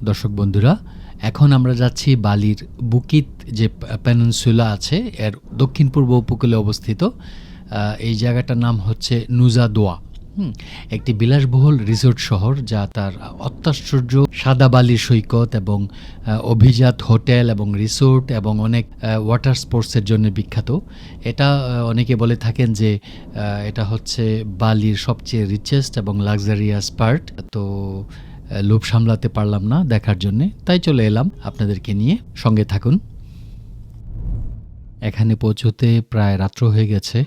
দর্শক বন্ধুরা, এখন আমরা যাচ্ছি বালির বুকিত যে পেনিনসুলা আছে এর দক্ষিণ পূর্ব উপকূলে অবস্থিত। এই জায়গাটার নাম হচ্ছে নুজা দোয়া। একটি বিলাসবহুল রিসোর্ট শহর যা তার অত্যাশ্চর্য সাদা বালির সৈকত এবং অভিজাত হোটেল এবং রিসোর্ট এবং অনেক ওয়াটার স্পোর্টসের জন্য বিখ্যাত। এটা অনেকে বলে থাকেন যে এটা হচ্ছে বালির সবচেয়ে রিচেস্ট এবং লাক্সারিয়াস পার্ট। তো লোভ সামলাতে পারলাম না দেখার জন্যে, তাই চলে এলাম আপনাদেরকে নিয়ে। সঙ্গে থাকুন। এখানে পৌঁছতে প্রায় রাত্র হয়ে গেছে।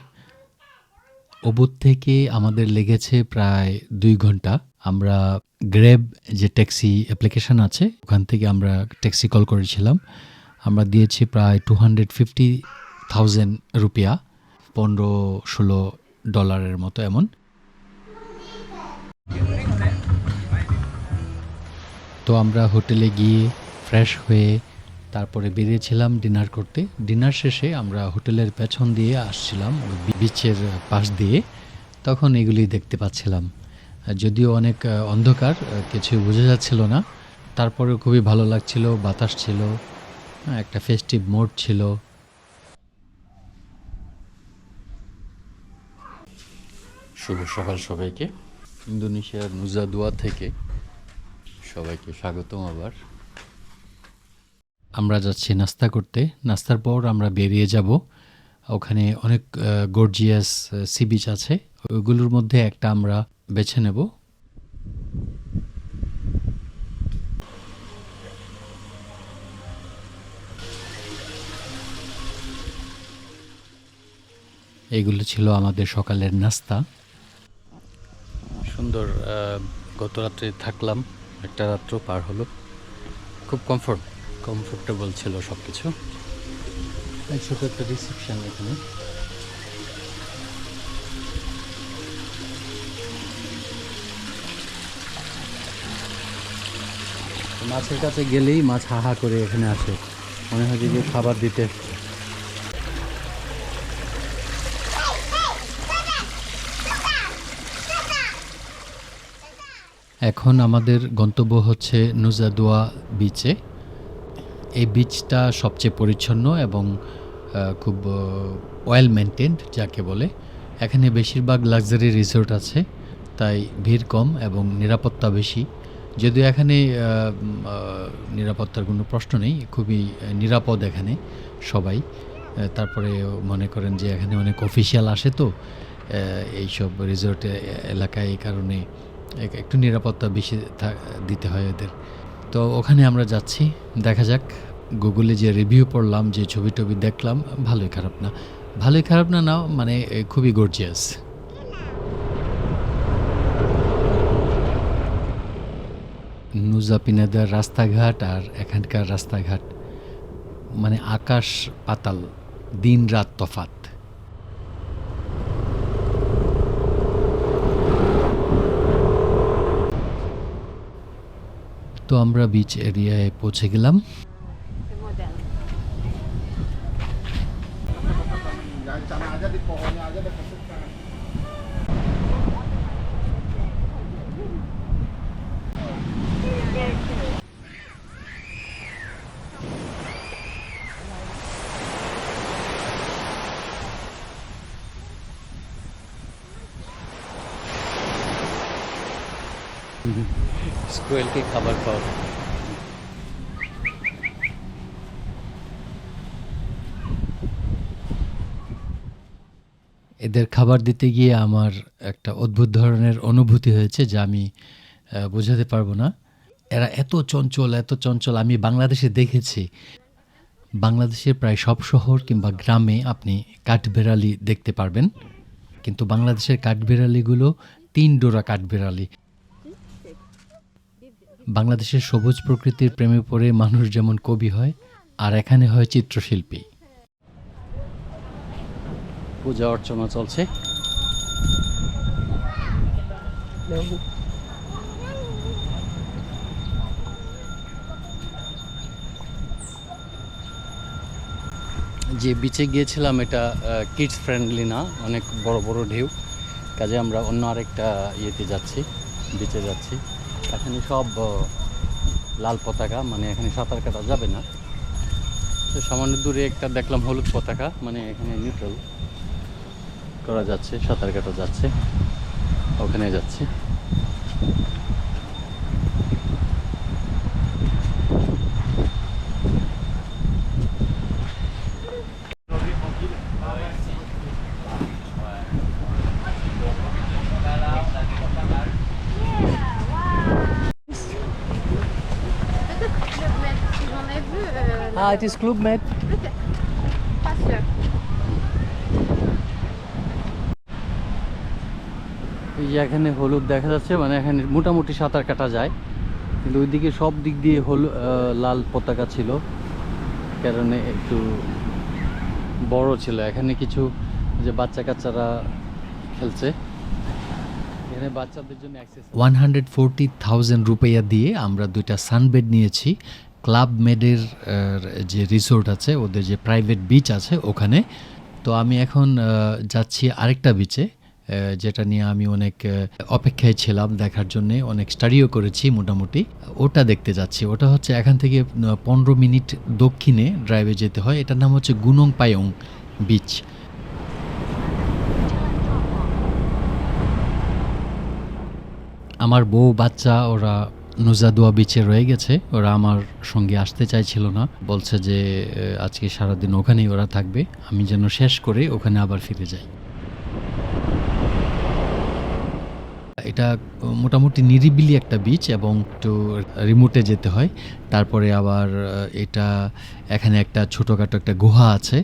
ওবুদ থেকে আমাদের লেগেছে প্রায় ২ ঘন্টা। আমরা গ্র্যাব যে ট্যাক্সি অ্যাপ্লিকেশন আছে ওখান থেকে আমরা ট্যাক্সি কল করেছিলাম। আমরা দিয়েছি প্রায় $250,000 রুপিয়া, $15-16 মতো এমন। তো আমরা হোটেলে গিয়ে ফ্রেশ হয়ে তারপরে বেরিয়েছিলাম ডিনার করতে। ডিনার শেষে আমরা হোটেলের পেছন দিয়ে আসছিলাম ওই বিচের পাশ দিয়ে, তখন এগুলি দেখতে পাচ্ছিলাম। যদিও অনেক অন্ধকার, কিছু বোঝা যাচ্ছিল না, তারপরেও খুবই ভালো লাগছিল। বাতাস ছিল, একটা ফেস্টিভ মোড ছিল। শুভ সকাল সবাইকে। ইন্দোনেশিয়ার নুজা দোয়া থেকে সবাইকে স্বাগতম। আবার আমরা যাচ্ছি নাস্তা করতে। নাস্তার পর আমরা বেরিয়ে যাব। ওখানে অনেক গর্জিয়াস সি বিচ আছে, ওইগুলোর মধ্যে একটা আমরা বেছে নেব। এইগুলো ছিল আমাদের সকালের নাস্তা। সুন্দর, গত রাত্রে থাকলাম, একটা রাত্র পার হলো। খুব কমফোর্টেবল ছিল সব কিছু। ছোটো একটা রিসেপশন এখানে। মাছের কাছে গেলেই মাছ হাহা করে এখানে আসে, মনে হয় যে খাবার দিতে। এখন আমাদের গন্তব্য হচ্ছে নুজা দোয়া বিচে। এই বিচটা সবচেয়ে পরিচ্ছন্ন এবং খুব ওয়েল মেনটেন্ড যাকে বলে। এখানে বেশিরভাগ লাক্সারি রিসোর্ট আছে, তাই ভিড় কম এবং নিরাপত্তা বেশি। যদিও এখানে নিরাপত্তার কোনো প্রশ্ন নেই, খুবই নিরাপদ এখানে সবাই। তারপরে মনে করেন যে এখানে অনেক অফিসিয়াল আসে, তো এইসব রিসোর্ট এলাকায় এই কারণে একটু নিরাপত্তা বেশি দিতে হয় এদের। তো ওখানে আমরা যাচ্ছি, দেখা যাক। গুগলে যে রিভিউ পড়লাম, যে ছবি টবি দেখলাম, ভালোই খারাপ না মানে খুবই গর্জিয়াস। নুজা পিনাদার রাস্তাঘাট আর এখানকার রাস্তাঘাট মানে আকাশ পাতাল, দিন রাত তফাত। তো আমরা বিচ এরিয়ায় পৌঁছে গেলাম। স্কোয়েলকে খাবার খাওয়া। এদের খাবার দিতে গিয়ে আমার একটা অদ্ভুত ধরনের অনুভূতি হয়েছে, যা আমি বোঝাতে পারবো না। এরা এত চঞ্চল আমি বাংলাদেশে দেখেছি। বাংলাদেশের প্রায় সব শহর কিংবা গ্রামে আপনি কাঠবেড়ালি দেখতে পারবেন, কিন্তু বাংলাদেশের কাঠবেড়ালিগুলো 3 ডোরা কাঠবেড়ালি। বাংলাদেশের সবুজ প্রকৃতির প্রেমে পড়ে মানুষ যেমন কবি হয়, আর এখানে হয় চিত্রশিল্পী। পূজা অর্চনা চলছে। যে বিচে গিয়েছিলাম এটা কিডস ফ্রেন্ডলি না, অনেক বড় বড় ঢেউ, কাজে আমরা অন্য আরেকটা ইয়েতে যাচ্ছি, বিচে যাচ্ছি। এখানে সব লাল পতাকা, মানে এখানে সাঁতার কাটা যাবে না। তো সামান্য দূরে একটা দেখলাম হলুদ পতাকা, মানে এখানে নিউট্রাল করা যাচ্ছে, সাঁতার কাটা যাচ্ছে, ওখানে যাচ্ছে। Club Med, parce que j'en ai vu. It is Club Med. Peut-être. Pas sûr. এই যে এখানে হলুদ দেখা যাচ্ছে, মানে এখানে মোটামুটি সাঁতার কাটা যায়, কিন্তু ওইদিকে সব দিক দিয়ে লাল পতাকা ছিল, কারণে একটু বড় ছিল। এখানে কিছু যে বাচ্চা কাচ্চারা খেলছে, এখানে বাচ্চাদের জন্য 140,000 রুপিয়া দিয়ে আমরা 2টা সানবেড নিয়েছি ক্লাব মেডের যে রিসোর্ট আছে, ওদের যে প্রাইভেট বিচ আছে ওখানে। তো আমি এখন যাচ্ছি আরেকটা বিচে, যেটা নিয়ে আমি অনেক অপেক্ষায় ছিলাম দেখার জন্য, অনেক স্টাডিও করেছি মোটামুটি। ওটা দেখতে যাচ্ছি। ওটা হচ্ছে এখান থেকে 15 মিনিট দক্ষিণে ড্রাইভে যেতে হয়। এটার নাম হচ্ছে গুনং পায়ং বিচ। আমার বউ বাচ্চা ওরা নুজাদুয়া বিচে রয়ে গেছে, ওরা আমার সঙ্গে আসতে চাইছিল না, বলছে যে আজকে সারাদিন ওখানেই ওরা থাকবে, আমি যেন শেষ করে ওখানে আবার ফিরে যাই। এটা মোটামুটি নিরিবিলি একটা বিচ এবং একটু রিমোটে যেতে হয়। তারপরে আবার এটা এখানে একটা ছোটোখাটো একটা গুহা আছে,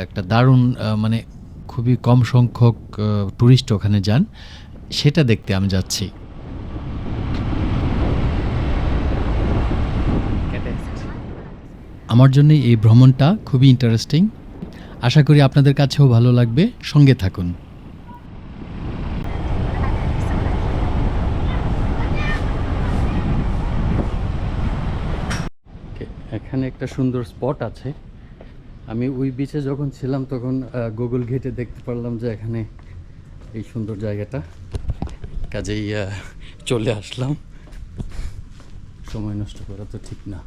একটা দারুণ মানে খুবই কম সংখ্যক ট্যুরিস্ট ওখানে যান, সেটা দেখতে আমি যাচ্ছি। আমার জন্য এই ভ্রমণটা খুবই ইন্টারেস্টিং। আশা করি আপনাদের কাছেও ভালো লাগবে, সঙ্গে থাকুন। এখানে একটা সুন্দর স্পট আছে। আমি ওই বিচে যখন ছিলাম তখন গুগল ঘেটে দেখতে পারলাম যে এখানে এই সুন্দর জায়গাটা, কাজেই চলে আসলাম। সময় নষ্ট করা তো ঠিক না।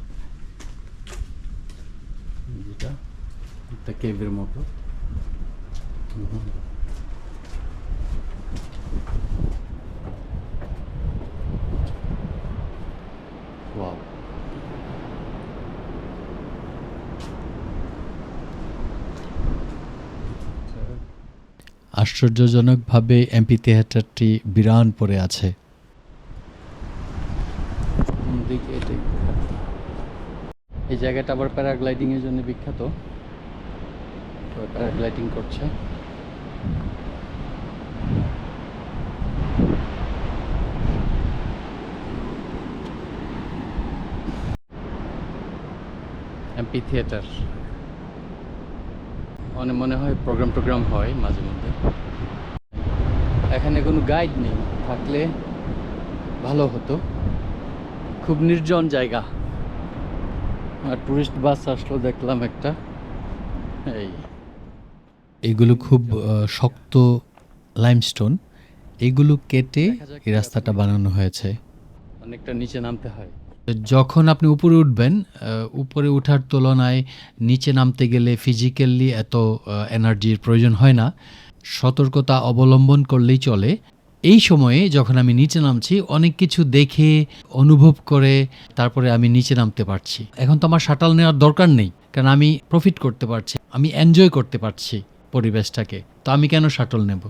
যেটা একটা কেভের মতো। ওয়াও, আশ্চর্যজনকভাবে এমপি থিয়েটারটি বিরান পড়ে আছে। এই জায়গাটা আবার প্যারাগ্লাইডিং এর জন্য বিখ্যাত, প্যারাগ্লাইডিং করছে। এমপি থিয়েটার মনে হয় প্রোগ্রাম হয় মাঝে মধ্যে। এখানে কোনো গাইড নেই, থাকলে ভালো হতো। খুব নির্জন জায়গা। আর টুরিস্ট বাস আসলো দেখলাম একটা। এইগুলো খুব শক্ত লাইমস্টোন, এইগুলো কেটে এই রাস্তাটা বানানো হয়েছে। অনেকটা নিচে নামতে হয়। যখন আপনি উপরে উঠবেন, উপরে ওঠার তুলনায় নিচে নামতে গেলে ফিজিক্যালি এত এনার্জির প্রয়োজন হয় না, সতর্কতা অবলম্বন করলেই চলে। এই সময়ে যখন আমি নিচে নামছি অনেক কিছু দেখে অনুভব করে তারপরে আমি নিচে নামতে পারছি। এখন তো আমার শাটল নেওয়ার দরকার নেই, কারণ আমি প্রফিট করতে পারছি, আমি এনজয় করতে পারছি পরিবেশটাকে, তো আমি কেন শাটল নেব।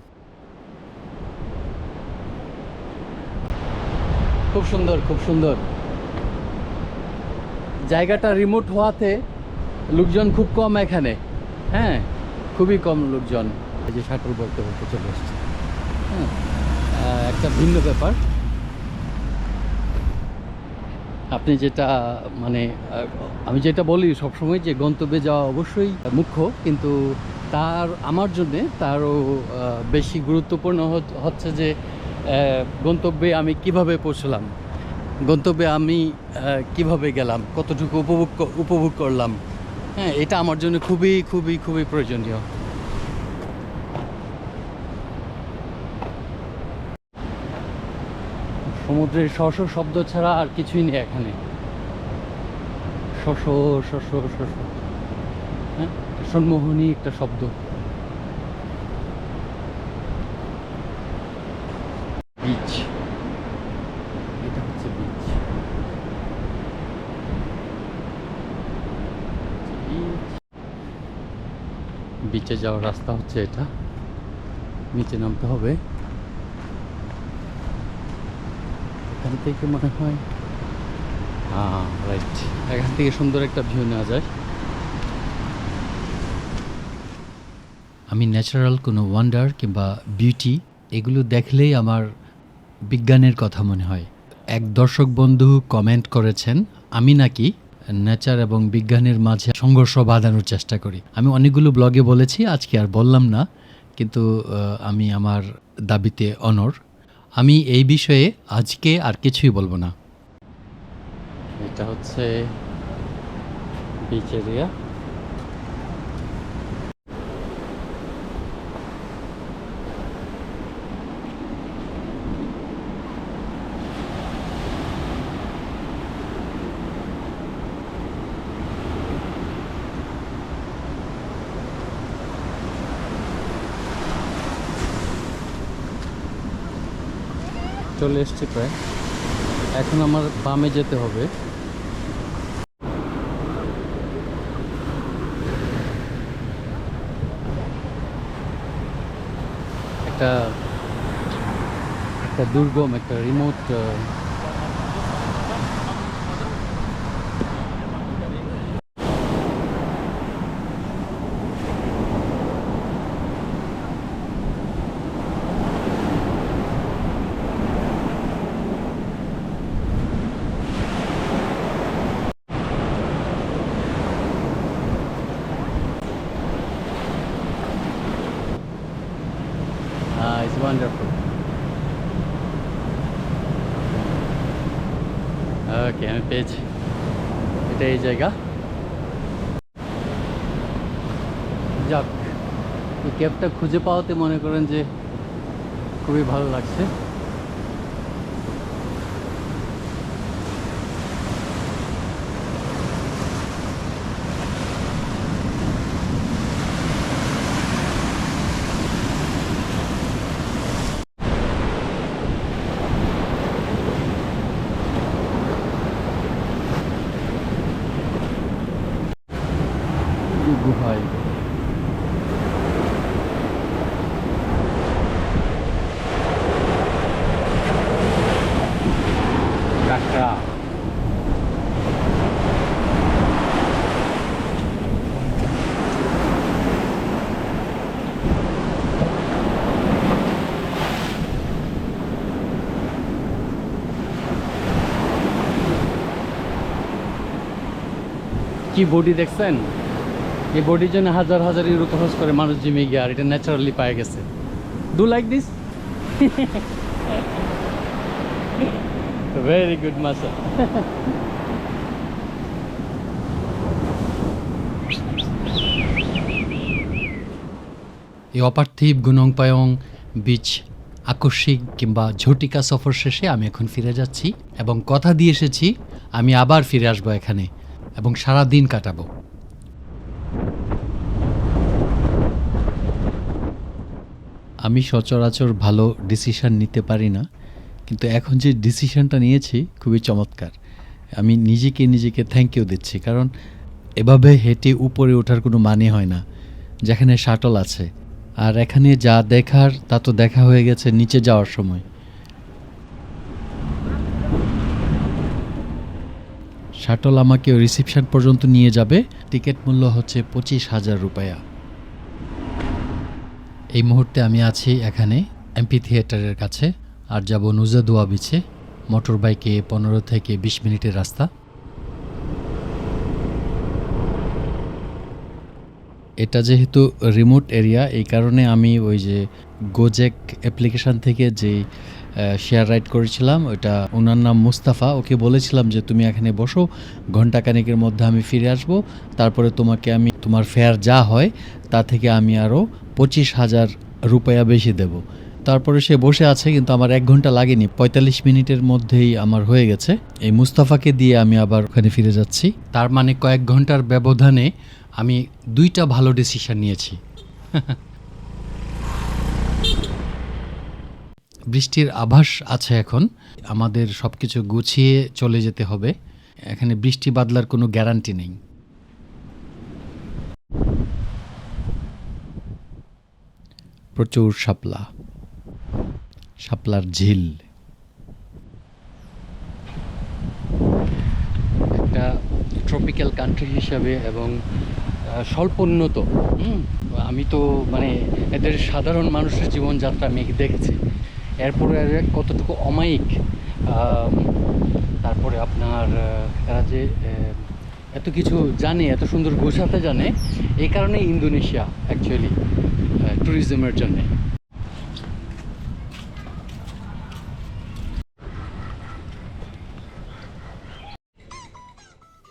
খুব সুন্দর, খুব সুন্দর জায়গাটা। রিমোট হওয়াতে লোকজন খুব কম এখানে, হ্যাঁ খুবই কম লোকজন। এই যে শাটল বলতে বলতে চলে এসছে। হ্যাঁ, একটা ভিন্ন ব্যাপার। আপনি যেটা মানে আমি যেটা বলি সবসময় যে গন্তব্যে যাওয়া অবশ্যই মুখ্য, কিন্তু তার আমার জন্যে তারও বেশি গুরুত্বপূর্ণ হচ্ছে যে গন্তব্যে আমি কিভাবে পৌঁছলাম, গন্তব্যে আমি কিভাবে গেলাম, কতটুকু উপভোগ করলাম। হ্যাঁ, এটা আমার জন্য খুবই খুবই খুবই প্রয়োজনীয়। সমুদ্রের শব্দ ছাড়া আর কিছুই নেই এখানে। শশো শশো শশো, হ্যাঁ, সম্মোহনী একটা শব্দ। বিচ, এটা হচ্ছে বিচ। বিচে যাওয়ার রাস্তা হচ্ছে এটা, নিচে নামতে হবে এখান থেকে মনে হয়। হ্যাঁ রাইট, এখান থেকে সুন্দর একটা ভিউ নেওয়া যায়। আমি ন্যাচারাল কোনো ওয়ান্ডার কিংবা বিউটি এগুলো দেখলেই আমার বিজ্ঞানের কথা মনে হয়। এক দর্শক বন্ধু কমেন্ট করেছেন আমি নাকি নেচার এবং বিজ্ঞানের মাঝে সংঘর্ষ বাঁধানোর চেষ্টা করি। আমি অনেকগুলো ব্লগে বলেছি, আজকে আর বললাম না, কিন্তু আমি আমার দাবিতে অনড়। আমি এই বিষয়ে আজকে আর কিছুই বলবো না। এটা হচ্ছে বিচ এরিয়া। চলে এসছি প্রায়, এখন আমার বামে যেতে হবে। একটা একটা দুর্গম, একটা রিমোট ইটস ওয়ান্ডারফুল। ওকে, আমি পেয়েছি, এটা এই জায়গা। যাক, এই ক্যাবটা খুঁজে পাওয়াতে মনে করেন যে খুবই ভালো লাগছে। গুহায় কাঁকড়া, কি বডি দেখছেন? এই বডির জন্য হাজার হাজার ইউরো খরচ করে মানুষ জিমে গিয়ে, আর এটা ন্যাচারালি পায়ে গেছে। Do like this? Very good muscle. এই অপার্থিব গুণংপায়ং বিচ আকস্মিক কিংবা ঝটিকা সফর শেষে আমি এখন ফিরে যাচ্ছি, এবং কথা দিয়ে এসেছি আমি আবার ফিরে আসবো এখানে এবং সারা দিন কাটাবো। আমি সচরাচর ভালো ডিসিশন নিতে পারি না, কিন্তু এখন যে ডিসিশনটা নিয়েছি খুবই চমৎকার। আমি নিজেকে থ্যাংক ইউ দিচ্ছি, কারণ এভাবে হেঁটে উপরে ওঠার কোনো মানে হয় না, যেখানে শাটল আছে। আর এখানে যা দেখার তা তো দেখা হয়ে গেছে নিচে যাওয়ার সময়। শাটল আমাকে রিসিপশন পর্যন্ত নিয়ে যাবে। টিকিট মূল্য হচ্ছে 25,000 রুপায়া। এই মুহূর্তে আমি আছি এখানে এমপি থিয়েটারের কাছে, আর যাব নুজাদুয়া বিচে। মোটর বাইকে 15 থেকে 20 মিনিটের রাস্তা। এটা যেহেতু রিমোট এরিয়া, এই কারণে আমি ওই যে গোজেক অ্যাপ্লিকেশান থেকে যে শেয়ার রাইড করেছিলাম, ওটা ওনার নাম মুস্তাফা, ওকে বলেছিলাম যে তুমি এখানে বসো, ঘন্টাখানেকের মধ্যে আমি ফিরে আসব, তারপরে তোমাকে আমি তোমার ফেয়ার যা হয় তা থেকে আমি আরও 25,000 রুপায়া বেশি দেব। তারপরে সে বসে আছে, কিন্তু আমার 1 ঘন্টা লাগেনি, 45 মিনিটের মধ্যেই আমার হয়ে গেছে। এই মুস্তাফাকে দিয়ে আমি আবার ওখানে ফিরে যাচ্ছি। তার মানে কয়েক ঘন্টার ব্যবধানে আমি 2টা ভালো ডিসিশন নিয়েছি। বৃষ্টির আভাস আছে এখন, আমাদের সব কিছু গুছিয়ে চলে যেতে হবে। এখানে বৃষ্টি বাদলার কোনো গ্যারান্টি নেই। প্রচুর শাপলা, শাপলার ঝিল। একটা ট্রপিক্যাল কান্ট্রি হিসাবে এবং স্বল্প উন্নত, আমি তো মানে এদের সাধারণ মানুষের জীবনযাত্রা আমি দেখেছি, এরপরে কতটুকু অমায়িক। তারপরে আপনার এরা যে এত কিছু জানে, এত সুন্দর গোছাতে জানে, এই কারণে ইন্দোনেশিয়া অ্যাকচুয়ালি ট্যুরিজমের জন্যে।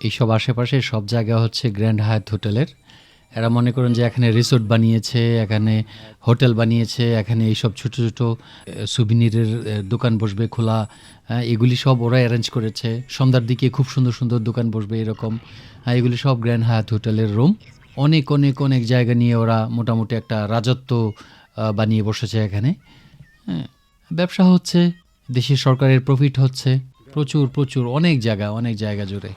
এইসব আশেপাশে সব জায়গা হচ্ছে গ্র্যান্ড হায়াত হোটেলের। এরা মনে করেন যে এখানে রিসোর্ট বানিয়েছে, এখানে হোটেল বানিয়েছে, এখানে এইসব ছোট ছোট সুভিনিরের দোকান বসবে খোলা, এগুলি সব ওরা অ্যারেঞ্জ করেছে। সন্ধ্যার দিকে খুব সুন্দর সুন্দর দোকান বসবে এরকম। এগুলি সব গ্র্যান্ড হায়াত হোটেলের রুম। অনেক অনেক অনেক জায়গা নিয়ে ওরা মোটামুটি একটা রাজত্ব বানিয়ে বসেছে এখানে। হ্যাঁ, ব্যবসা হচ্ছে, দেশের সরকারের প্রফিট হচ্ছে, প্রচুর প্রচুর অনেক জায়গা জুড়ে।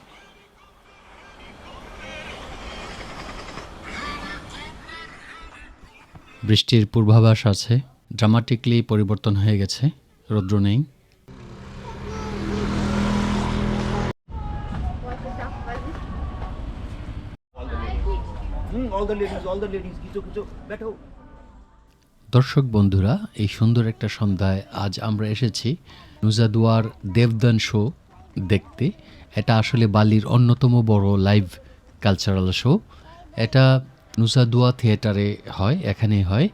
বৃষ্টির পূর্বাভাস আছে, ড্রামাটিকলি পরিবর্তন হয়ে গেছে, রৌদ্র নেই। Ouais, c'est ça. Vas-y. all the ladies, kicho, बैठो। দর্শক বন্ধুরা, এই সুন্দর একটা সন্ধ্যায় আজ আমরা এসেছি নুজাদুয়ার দেবদান শো দেখতে। এটা আসলে বালির অন্যতম বড় লাইভ কালচারাল শো। এটা নুজাদুয়া থিয়েটারে হয়, এখানেই হয়,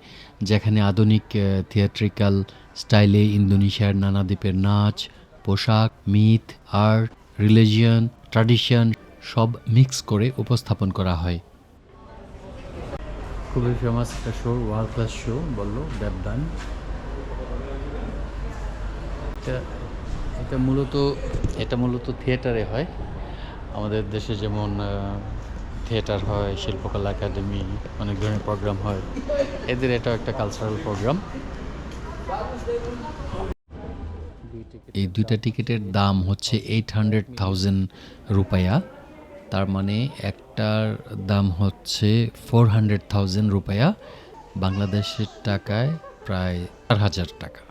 যেখানে আধুনিক থিয়েট্রিক্যাল স্টাইলে ইন্দোনেশিয়ার নানা দ্বীপের নাচ, পোশাক, মিথ, আর্ট, রিলিজিয়ন, ট্র্যাডিশন সব মিক্স করে উপস্থাপন করা হয়। খুবই ফেমাস একটা শো, ওয়ার্ল্ড ক্লাস শো বললো দেবদান। এটা মূলত থিয়েটারে হয়। আমাদের দেশে যেমন থিয়েটার হয়, শিল্পকলা একাডেমি, অনেক ধরনের প্রোগ্রাম হয়, এদের এটাও একটা কালচারাল প্রোগ্রাম। এই 2টা টিকিটের দাম হচ্ছে 800,000 রুপায়া। তার মানে একটার দাম হচ্ছে 400,000 রুপায়া, বাংলাদেশের টাকায় প্রায় 4,000 টাকা।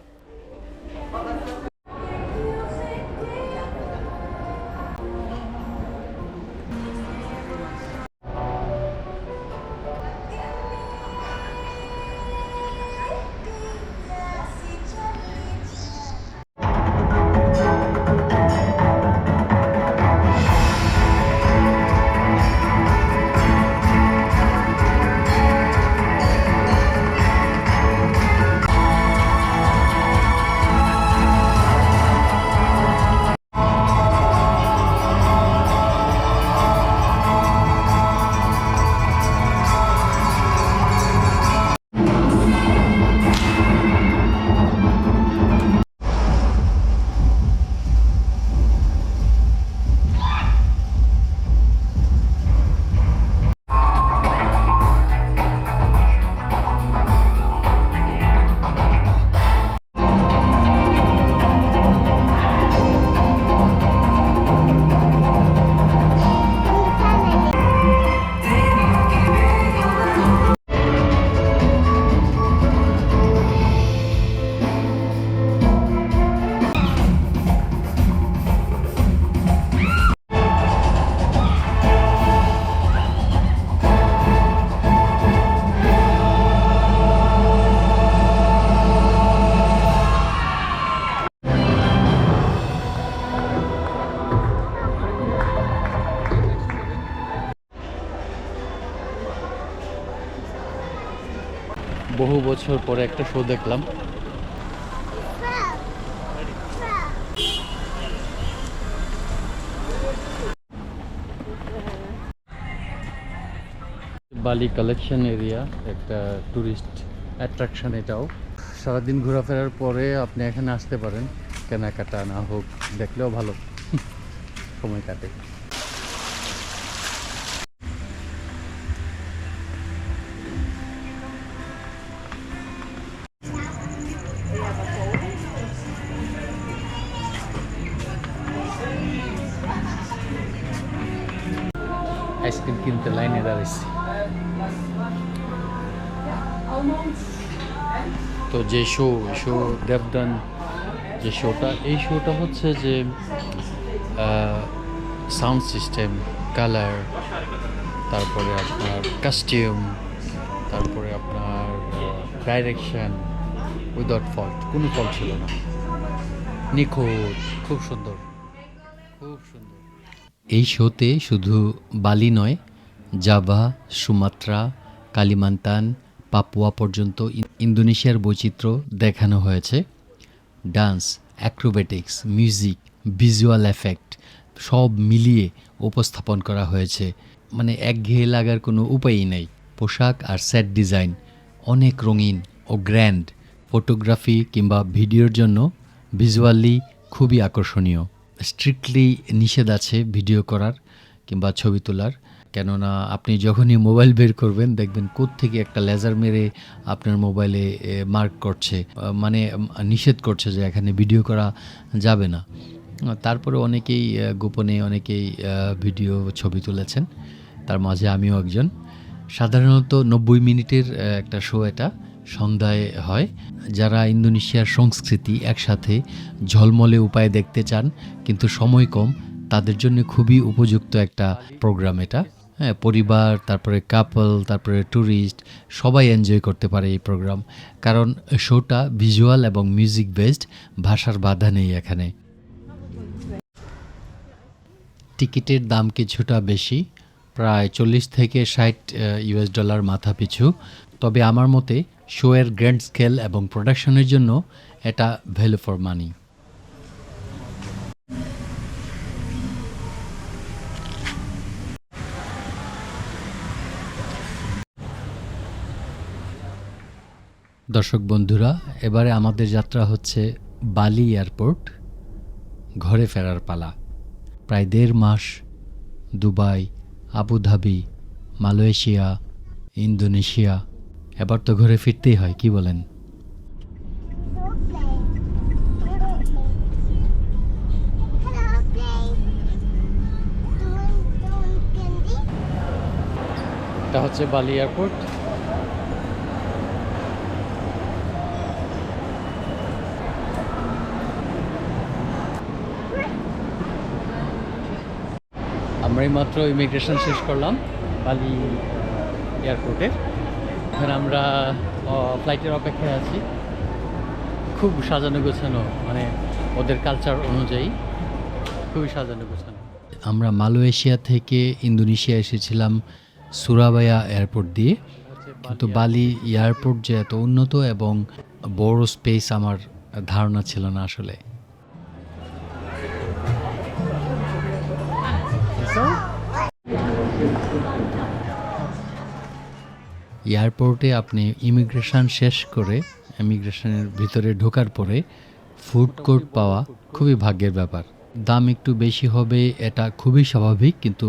বহু বছর পরে একটা শো দেখলাম। বালি কালেকশন এরিয়া, একটা টুরিস্ট অ্যাট্রাকশন এটাও। সারাদিন ঘোরাফেরার পরে আপনি এখানে আসতে পারেন, কেনাকাটা না হোক দেখলেও ভালো সময় কাটে। আইসক্রিম কিনতে লাইনে দাঁড়াইছি। তো যে শো দেবদান যে শোটা, এই শোটা হচ্ছে যে সাউন্ড সিস্টেম, কালার, তারপরে আপনার কাস্টিউম, তারপরে আপনার ডাইরেকশন, উইদাউট ফল্ট, কোনো ফল্ট ছিল না, নিখুঁত, খুব সুন্দর, খুব সুন্দর। এই শোতে শুধু বালি নয়, জাভা, সুমাত্রা, কালিমান্তান, পাপুয়া পর্যন্ত ইন্দোনেশিয়ার বৈচিত্র্য দেখানো হয়েছে। Dance, acrobatics, music, visual effect সব মিলিয়ে উপস্থাপন করা হয়েছে। মানে একঘেয়ে লাগার কোনো উপায়ই নেই। পোশাক আর সেট ডিজাইন অনেক রঙিন ও গ্র্যান্ড। ফটোগ্রাফি কিংবা ভিডিওর জন্য ভিজুয়ালি খুবই আকর্ষণীয়। স্ট্রিক্টলি নিষেধ আছে ভিডিও করার কিংবা ছবি তোলার, কেননা আপনি যখনই মোবাইল বের করবেন দেখবেন কোত্থেকে একটা লেজার মেরে আপনার মোবাইলে মার্ক করছে, মানে নিষেধ করছে যে এখানে ভিডিও করা যাবে না। তারপরে অনেকেই গোপনে অনেকেই ভিডিও ছবি তুলেছেন, তার মাঝে আমিও একজন। সাধারণত 90 মিনিটের একটা শো, এটা সন্ধ্যায় হয়। যারা ইন্দোনেশিয়ার সংস্কৃতি একসাথে ঝলমলে উপায়ে দেখতে চান কিন্তু সময় কম, তাদের জন্য খুবই উপযুক্ত একটা প্রোগ্রাম এটা। হ্যাঁ, পরিবার, তারপরে কাপল, তারপরে ট্যুরিস্ট সবাই এনজয় করতে পারে এই প্রোগ্রাম, কারণ শোটা ভিজুয়াল এবং মিউজিক বেসড, ভাষার বাধা নেই এখানে। টিকিটের দাম কিছুটা বেশি, প্রায় 40 থেকে 60 ইউএস ডলার মাথা পিছু। তবে আমার মতে শোয়ের গ্র্যান্ড স্কেল এবং প্রোডাকশনের জন্য এটা ভ্যালু ফর মানি। দর্শক বন্ধুরা, এবারে আমাদের যাত্রা হচ্ছে বালি এয়ারপোর্ট। ঘরে ফেরার পালা। প্রায় 1.5 মাস দুবাই, আবুধাবি, মালয়েশিয়া, ইন্দোনেশিয়া, এবার তো ঘরে ফিরতেই হয়, কি বলেন? এটা হচ্ছে বালি এয়ারপোর্ট। আমরা এইমাত্র ইমিগ্রেশন শেষ করলাম বালি এয়ারপোর্টে। এখন আমরা ফ্লাইটের অপেক্ষায় আছি। খুব সাজানো গোছানো, মানে ওদের কালচার অনুযায়ী খুবই সাজানো গোছানো। আমরা মালয়েশিয়া থেকে ইন্দোনেশিয়া এসেছিলাম সুরাবায়া এয়ারপোর্ট দিয়ে, কিন্তু বালি এয়ারপোর্ট যে এত উন্নত এবং বড় স্পেস আমার ধারণা ছিল না আসলে। এয়ারপোর্টে আপনি ইমিগ্রেশন শেষ করে ইমিগ্রেশনের ভিতরে ঢোকার পরে ফুড কোর্ট পাওয়া খুবই ভাগ্যের ব্যাপার। দাম একটু বেশি হবে, এটা খুবই স্বাভাবিক, কিন্তু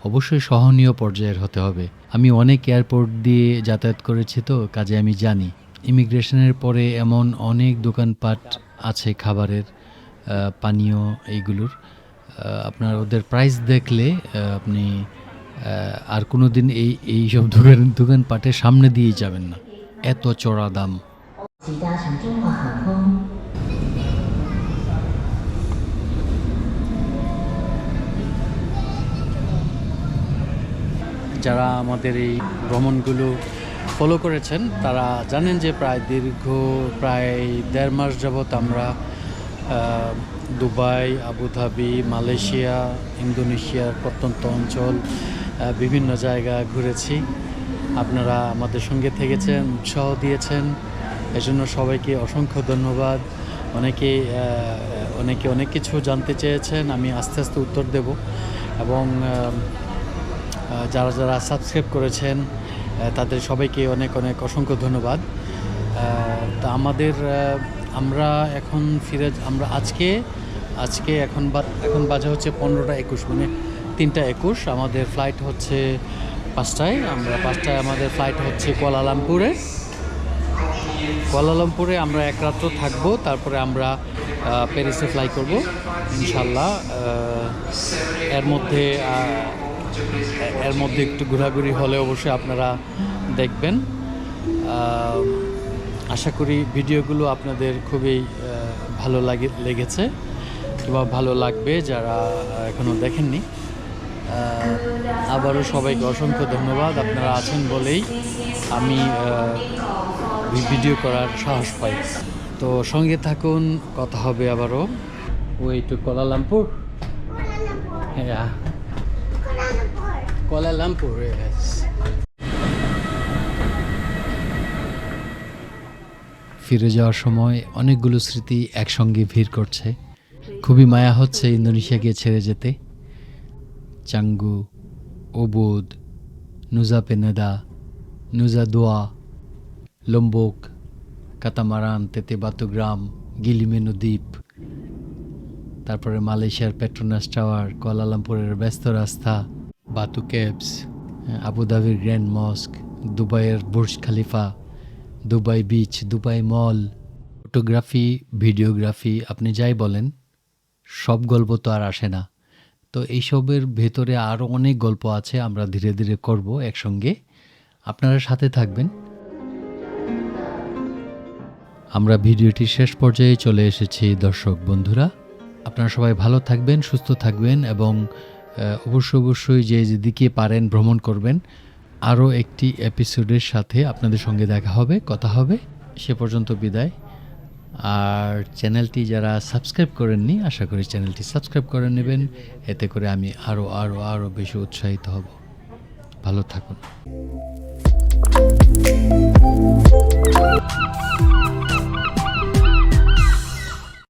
অবশ্যই সহনীয় পর্যায়ের হতে হবে। আমি অনেক এয়ারপোর্ট দিয়ে যাতায়াত করেছি, তো কাজে আমি জানি ইমিগ্রেশনের পরে এমন অনেক দোকানপাট আছে খাবারের, পানীয়, এইগুলোর আপনার ওদের প্রাইস দেখলে আপনি আর কোনো দিন এইসব দোকানপাটের সামনে দিয়েই যাবেন না, এত চড়া দাম। যারা আমাদের এই ভ্রমণগুলো ফলো করেছেন তারা জানেন যে প্রায় 1.5 মাস যাবৎ আমরা দুবাই, আবুধাবি, মালয়েশিয়া, ইন্দোনেশিয়ার প্রত্যন্ত অঞ্চল, বিভিন্ন জায়গা ঘুরেছি। আপনারা আমাদের সঙ্গে থেকেছেন, উৎসাহ দিয়েছেন, এজন্য সবাইকে অসংখ্য ধন্যবাদ। অনেকে অনেক কিছু জানতে চেয়েছেন, আমি আস্তে আস্তে উত্তর দেব। এবং যারা সাবস্ক্রাইব করেছেন তাদের সবাইকে অনেক অসংখ্য ধন্যবাদ। তা আমাদের আমরা এখন আমরা আজকে এখন বাজে হচ্ছে 15টা 21, মানে 3টা 21। আমাদের ফ্লাইট হচ্ছে 5টায়, আমরা 5টায় আমাদের ফ্লাইট হচ্ছে কুয়ালালামপুরে আমরা এক রাত্র থাকবো, তারপরে আমরা প্যারিসে ফ্লাই করব ইনশাল্লাহ। এর মধ্যে একটু ঘোরাঘুরি হলে অবশ্যই আপনারা দেখবেন। আশা করি ভিডিওগুলো আপনাদের খুবই ভালো লেগেছে কিংবা ভালো লাগবে যারা এখনও দেখেননি। আবারও সবাইকে অসংখ্য ধন্যবাদ, আপনারা আছেন বলেই আমি ভিডিও করার সাহস পাই। তো সঙ্গে থাকুন, কথা হবে আবারও। ওই টু কুয়ালালামপুর, হ্যাঁ কুয়ালালামপুর, ইয়েস। ফিরে যাওয়ার সময় অনেকগুলো স্মৃতি একসঙ্গে ভিড় করছে। খুবই মায়া হচ্ছে ইন্দোনেশিয়াকে ছেড়ে যেতে। চাঙ্গু, ওবুদ, নুজা পেনেদা, নুজা দোয়া, লম্বক, কাতামারান, তেতে বাতুগ্রাম, গিলিমেনু দ্বীপ, তারপরে মালয়েশিয়ার পেট্রোনাস টাওয়ার, কুয়ালালামপুরের ব্যস্ত রাস্তা, বাতু কেভস, আবুধাবির গ্র্যান্ড মস্ক, দুবাইয়ের বুর্জ খালিফা, দুবাই বিচ, দুবাই মল। ফটোগ্রাফি, ভিডিওগ্রাফি, আপনি যাই বলেন, সব গল্প তো আর আসে না। তো এইসবের ভেতরে আরও অনেক গল্প আছে, আমরা ধীরে ধীরে করব একসঙ্গে, আপনারা সাথে থাকবেন। আমরা ভিডিওটির শেষ পর্যায়ে চলে এসেছি দর্শক বন্ধুরা। আপনারা সবাই ভালো থাকবেন, সুস্থ থাকবেন এবং অবশ্যই যে যেদিকে পারেন ভ্রমণ করবেন। আরও একটি এপিসোডের সাথে আপনাদের সঙ্গে দেখা হবে, কথা হবে। সে পর্যন্ত বিদায়। আর চ্যানেলটি যারা সাবস্ক্রাইব করেননি, আশা করি চ্যানেলটি সাবস্ক্রাইব করে নেবেন, এতে করে আমি আরও বেশি উৎসাহিত হব। ভালো থাকুন।